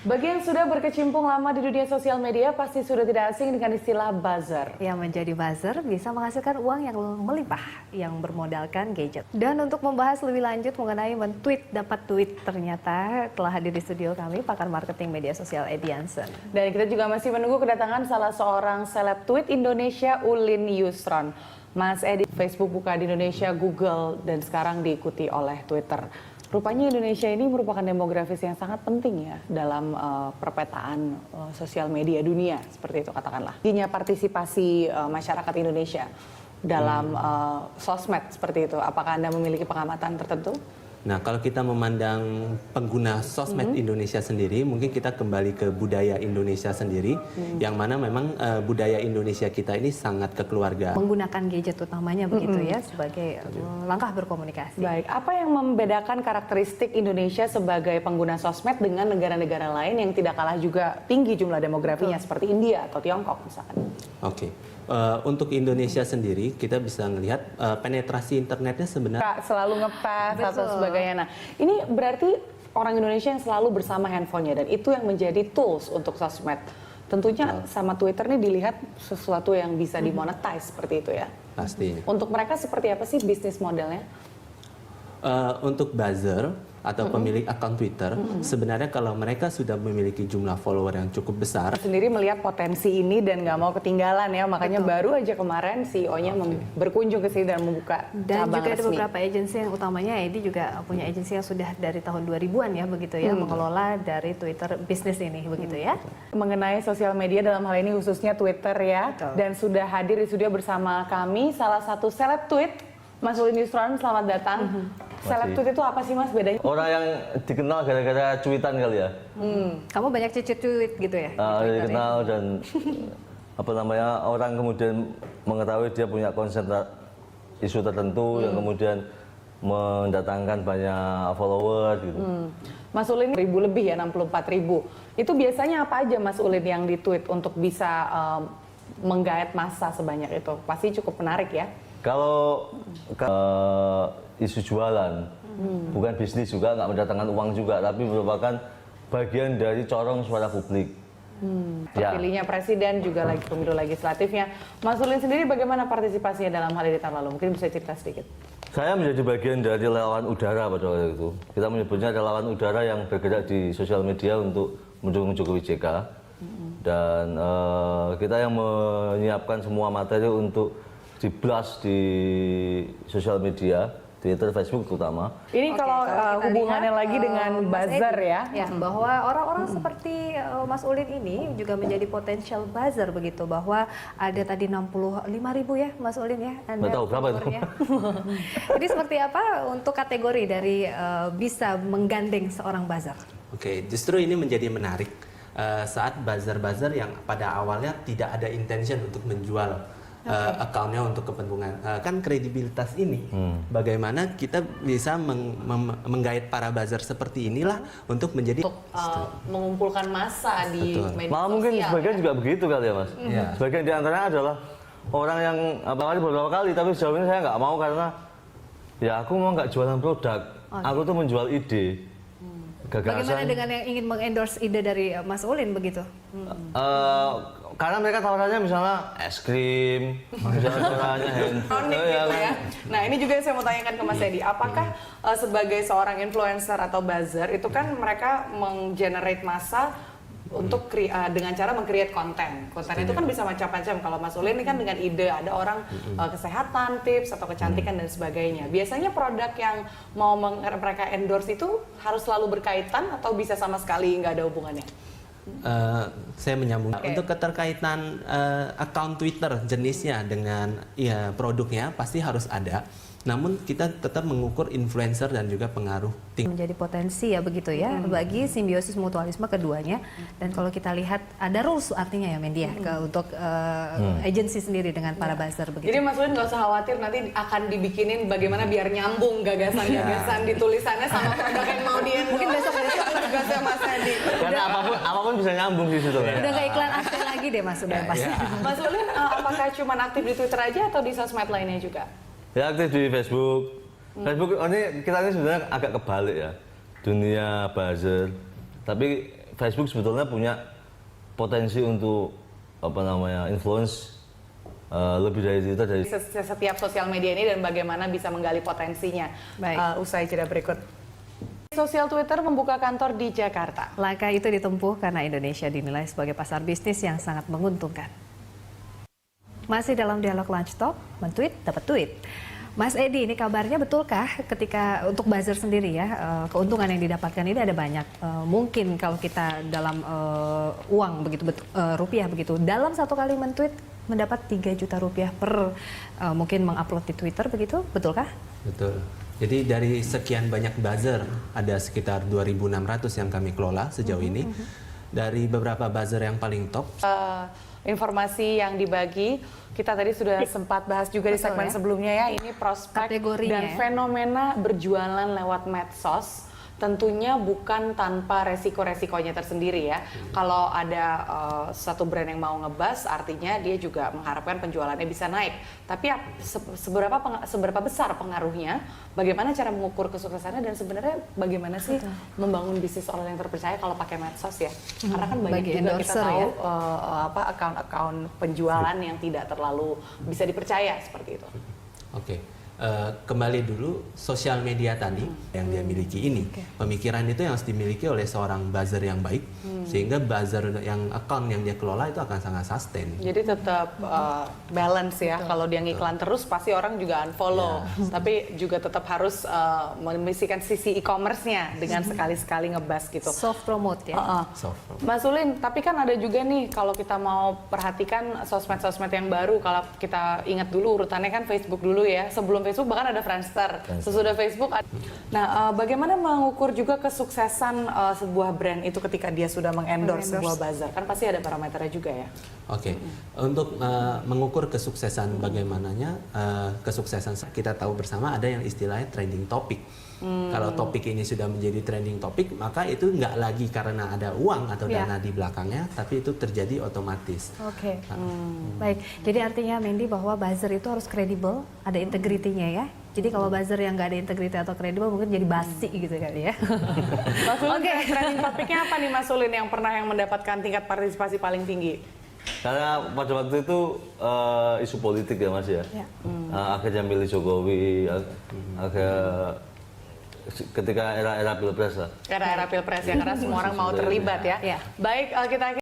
Bagi yang sudah berkecimpung lama di dunia sosial media, pasti sudah tidak asing dengan istilah buzzer. Yang menjadi buzzer bisa menghasilkan uang yang melimpah, yang bermodalkan gadget. Dan untuk membahas lebih lanjut mengenai men-tweet dapat duit, ternyata telah hadir di studio kami pakar marketing media sosial Edi Hansen. Dan kita juga masih menunggu kedatangan salah seorang seleb tweet Indonesia, Ulin Yusron. Mas Edi, Facebook buka di Indonesia, Google, dan sekarang diikuti oleh Twitter. Rupanya Indonesia ini merupakan demografis yang sangat penting ya dalam perpetaan sosial media dunia, seperti itu katakanlah. Tingginya partisipasi masyarakat Indonesia dalam sosmed seperti itu. Apakah Anda memiliki pengamatan tertentu? Nah, kalau kita memandang pengguna sosmed Indonesia sendiri, mungkin kita kembali ke budaya Indonesia sendiri, yang mana memang budaya Indonesia kita ini sangat kekeluargaan. Menggunakan gadget utamanya begitu ya, sebagai langkah berkomunikasi. Baik, apa yang membedakan karakteristik Indonesia sebagai pengguna sosmed dengan negara-negara lain yang tidak kalah juga tinggi jumlah demografinya, seperti India atau Tiongkok misalkan? Oke. Untuk Indonesia sendiri, kita bisa melihat penetrasi internetnya sebenarnya selalu ngepas atau sebagainya. Nah, ini berarti orang Indonesia yang selalu bersama handphonenya dan itu yang menjadi tools untuk sosmed. Tentunya sama Twitter nih dilihat sesuatu yang bisa dimonetize seperti itu ya. pastinya. Untuk mereka seperti apa sih bisnis modelnya? Untuk buzzer atau pemilik akun Twitter, sebenarnya kalau mereka sudah memiliki jumlah follower yang cukup besar, Sendiri melihat potensi ini dan nggak mau ketinggalan ya, makanya baru aja kemarin CEO-nya berkunjung ke sini dan membuka Dan cabang juga ada resmi. beberapa agensi yang utamanya Edi juga punya agensi yang sudah dari tahun 2000-an ya begitu ya, mengelola dari Twitter bisnis ini begitu ya. Mengenai sosial media dalam hal ini khususnya Twitter ya. Betul. Dan sudah hadir di studio bersama kami salah satu seleb tweet, Mas Ulin Yusron, selamat datang. Seleb tweet itu apa sih Mas bedanya? Orang yang dikenal gara-gara cuitan kali ya. Kamu banyak tweet gitu ya? Dikenal dan apa namanya, orang kemudian mengetahui dia punya konsen isu tertentu yang kemudian mendatangkan banyak follower gitu. Mas Ulin 1.000 lebih ya, 64.000. Itu biasanya apa aja Mas Ulin yang di-tweet untuk bisa menggait massa sebanyak itu? Pasti cukup menarik ya. Kalau isu jualan, bukan bisnis juga, nggak mendatangkan uang juga, tapi merupakan bagian dari corong suara publik. Terpilihnya presiden juga lagi pemilu legislatifnya. Mas Ulin sendiri bagaimana partisipasinya dalam hal ini tahun lalu? Mungkin bisa cerita sedikit. Saya menjadi bagian dari relawan udara pada waktu itu. Kita menyebutnya relawan udara yang bergerak di sosial media untuk mendukung Jokowi JK. Dan kita yang menyiapkan semua materi untuk di-blast di sosial media, Twitter, Facebook terutama. Ini kalau kita hubungannya lihat, lagi dengan Mas buzzer Edi, ya. bahwa orang-orang seperti Mas Ulin ini juga menjadi potensial buzzer begitu, bahwa ada tadi 65.000 ya Mas Ulin ya. Nggak tahu berapa itu. Jadi seperti apa untuk kategori dari bisa menggandeng seorang buzzer? Oke, justru ini menjadi menarik saat buzzer-buzzer yang pada awalnya tidak ada intention untuk menjual akunnya untuk kepentingan. Kan kredibilitas ini, bagaimana kita bisa menggait para buzzer seperti inilah untuk menjadi Mengumpulkan massa di media Malah sosial. mungkin sebagian juga begitu kali ya Mas. Iya. Sebagian di antaranya adalah orang yang beberapa kali, tapi sejauh ini saya nggak mau karena ya aku mau nggak jualan produk, aku tuh menjual ide, Bagaimana gagasan. dengan yang ingin mengendorse ide dari Mas Ulin begitu? Karena mereka tawarannya misalnya es krim, misalnya handphone, Kronik gitu ya. Nah ini juga yang saya mau tanyakan ke Mas Edi, apakah sebagai seorang influencer atau buzzer itu kan mereka menggenerate massa untuk dengan cara meng-create konten. Konten itu kan bisa macam-macam. Kalau Mas Ulin ini kan dengan ide, ada orang kesehatan, tips atau kecantikan dan sebagainya. Biasanya produk yang mau mereka endorse itu harus selalu berkaitan atau bisa sama sekali nggak ada hubungannya? saya menyambung Oke. untuk keterkaitan akun Twitter jenisnya dengan ya produknya pasti harus ada. Namun kita tetap mengukur influencer dan juga pengaruh Menjadi potensi ya begitu ya bagi simbiosis mutualisme keduanya. Dan kalau kita lihat ada rules artinya ya Mendy ya untuk agensi sendiri dengan para buzzer begitu. Jadi Mas Ulin nggak usah khawatir nanti akan dibikinin bagaimana biar nyambung gagasan-gagasan di tulisannya sama produk yang mau di Mungkin besok-besok tugasnya Mas Edi. Karena apapun bisa nyambung di situ kan. Udah nggak iklan asli lagi deh Mas udah pasti. Mas Ulin apakah cuma aktif di Twitter aja atau di sosmed lainnya juga? Ya aktif di Facebook. Facebook ini kita ini sebenarnya agak kebalik ya, dunia buzzer. Tapi Facebook sebetulnya punya potensi untuk influence lebih dari Twitter dari Setiap sosial media ini dan bagaimana bisa menggali potensinya. Baik. Usai jeda berikut. Sosial Twitter membuka kantor di Jakarta. Langkah itu ditempuh karena Indonesia dinilai sebagai pasar bisnis yang sangat menguntungkan. Masih dalam dialog Lunch Talk, men-tweet dapat tweet. Mas Edi, ini kabarnya betulkah ketika untuk buzzer sendiri ya, keuntungan yang didapatkan ini ada banyak. Mungkin kalau kita dalam uang begitu, rupiah begitu, dalam satu kali men-tweet mendapat 3 juta rupiah per mungkin mengupload di Twitter begitu, betulkah? Betul. Jadi dari sekian banyak buzzer, ada sekitar 2.600 yang kami kelola sejauh ini. Dari beberapa buzzer yang paling top, Informasi yang dibagi, kita tadi sudah sempat bahas juga di Betul, segmen ya. sebelumnya ya, ini prospek Kategorinya, dan ya. fenomena berjualan lewat medsos. Tentunya bukan tanpa resiko-resikonya tersendiri ya. Kalau ada satu brand yang mau ngebas, artinya dia juga mengharapkan penjualannya bisa naik. Tapi seberapa besar pengaruhnya, bagaimana cara mengukur kesuksesannya, dan sebenarnya bagaimana sih membangun bisnis online yang terpercaya kalau pakai medsos ya? Karena kan banyak Bagi juga kita endorser tahu ya. account-account penjualan yang tidak terlalu bisa dipercaya seperti itu. Oke. Kembali dulu, sosial media tadi yang dia miliki ini, pemikiran itu yang harus dimiliki oleh seorang buzzer yang baik, sehingga buzzer yang account yang dia kelola itu akan sangat sustain. Jadi tetap balance ya. Kalau dia ngiklan terus pasti orang juga unfollow. Tapi juga tetap harus memisikan sisi e-commerce-nya dengan sekali-sekali ngebas gitu. Soft promote ya. Soft. Mas Ulin, tapi kan ada juga nih kalau kita mau perhatikan sosmed-sosmed yang baru, kalau kita ingat dulu urutannya kan Facebook dulu ya. Sebelum Facebook bahkan ada Friendster. Sesudah Facebook ada. Nah, bagaimana mengukur juga kesuksesan sebuah brand itu ketika dia sudah mengendorse sebuah buzzer? Kan pasti ada parameternya juga ya. Oke, untuk mengukur kesuksesan bagaimananya, kesuksesan kita tahu bersama ada yang istilahnya trending topic. Kalau topik ini sudah menjadi trending topic, maka itu nggak lagi karena ada uang atau dana di belakangnya, tapi itu terjadi otomatis. Oke. Baik, jadi artinya Mandy bahwa buzzer itu harus kredibel, ada integritinya ya. Jadi kalau buzzer yang nggak ada integriti atau kredibel mungkin jadi basi gitu kali ya. Mas Ulin, trending topiknya apa nih Mas Ulin yang pernah mendapatkan tingkat partisipasi paling tinggi? karena pada waktu itu isu politik ya Mas ya. Akhirnya milih Jokowi, ketika era-era pilpres lah. Era-era pilpres ya, karena semua orang mau terlibat ya. Ya. Baik, kita